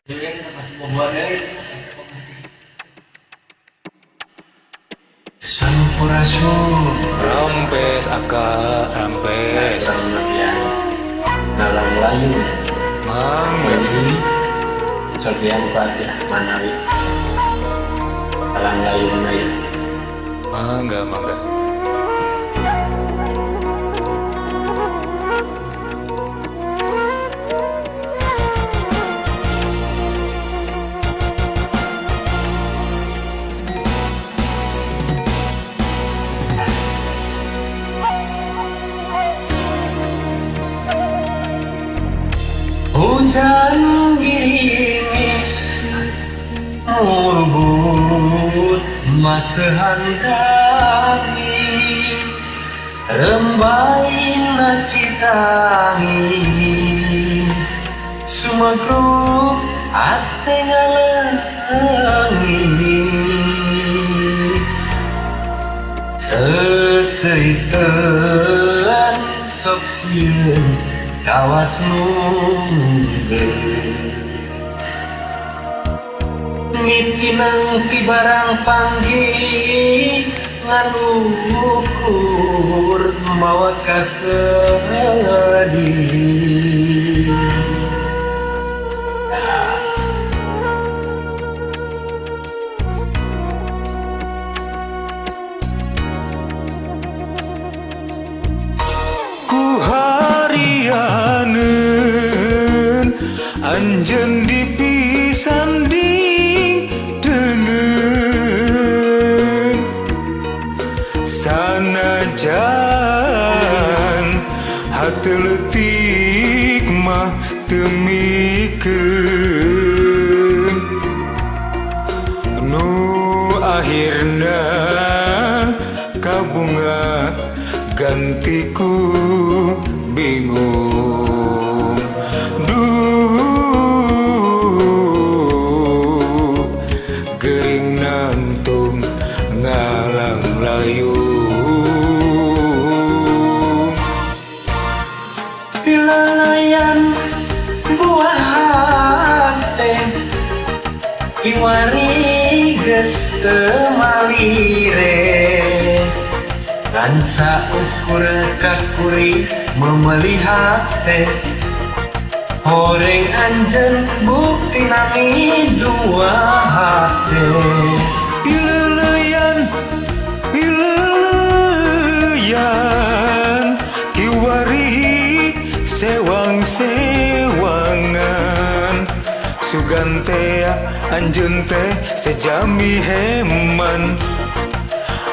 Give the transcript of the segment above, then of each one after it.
Sampurasun Rampes aka rampes nalang layu mangga ini cobian Fatih manawi nalang layu naik mangga hujan gerimis murbut masehan tangis rembaina citangis sumagrup ate ngalengis seseiteun sok sieun kawas nunggeus mitinang ti barang panggih ngaluhur mawa kasedih anjeun dipisanding dengan sanajan hati leutik mah teu mikeun nu akhirna kabunga gantiku bingung gering nantung ngalang layu ilalayan buah hate kiwari geus teu malire ngan saukur kakuri memelihara horeng anjeun bukti nami dua hate ileleyan kiwari sewang-sewangan sugantea anjeun teh sejami heman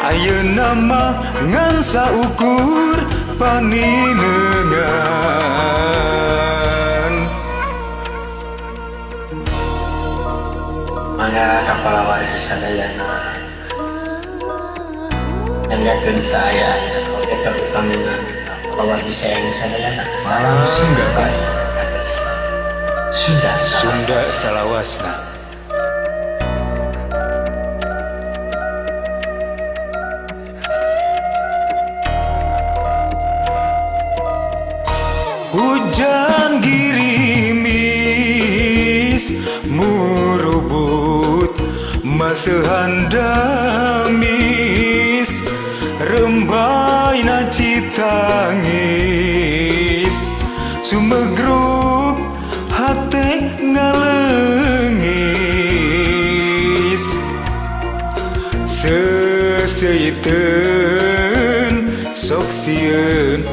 ayeuna mah ngan saukur paninengan mangga kapalawari sadayana enggakeun saya oge kabutangan kapalawari sayang sadayana mangga kan Sunda salawasna hujan girimis murubut masehan damis rembaina citangis sumegruk hate ngalengis seseiteun sok sieun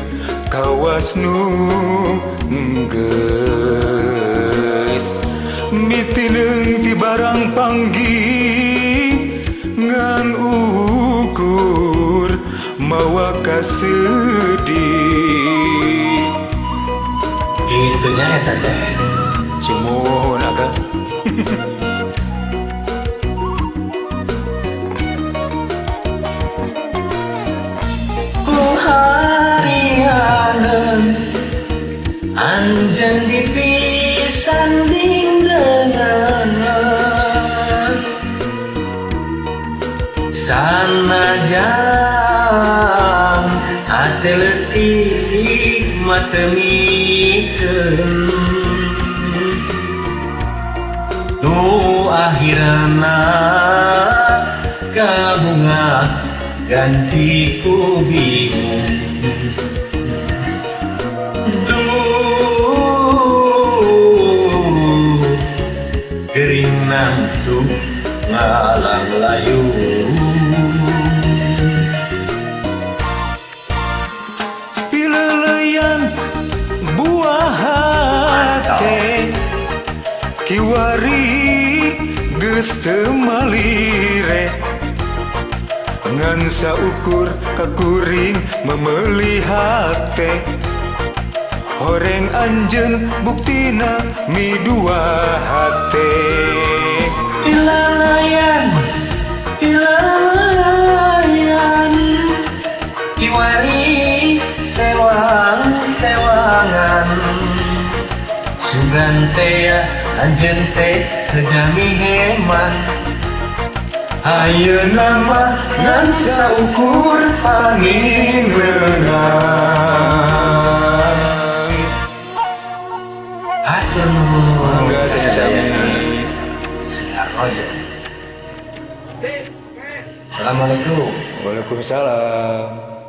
kawas nunggeus mitineng ti barang panggih ngan ukur mawa kasedih itunya eta teh sumuhun aka harianeun anjeun dipisanding dengan sanajan hate leutik mah teu mikeun Nu akhirna kabunga ganti ku bingung. Duh, gering nantu ngalang layu. Pileleyan buah hate kiwari geus teu malire ngan saukur kakuring memelihat teh horeng anjeun buktina mi dua hate Ilalayan, ilalayan, kiwari sewang-sewangan. Sugan teh anjeun teh sejami heman. Ayeuna mah ngan saukur paningeunang. Atur nuhun. Mangga sami-sami. Sekarang aja. Assalamualaikum. Waalaikumsalam.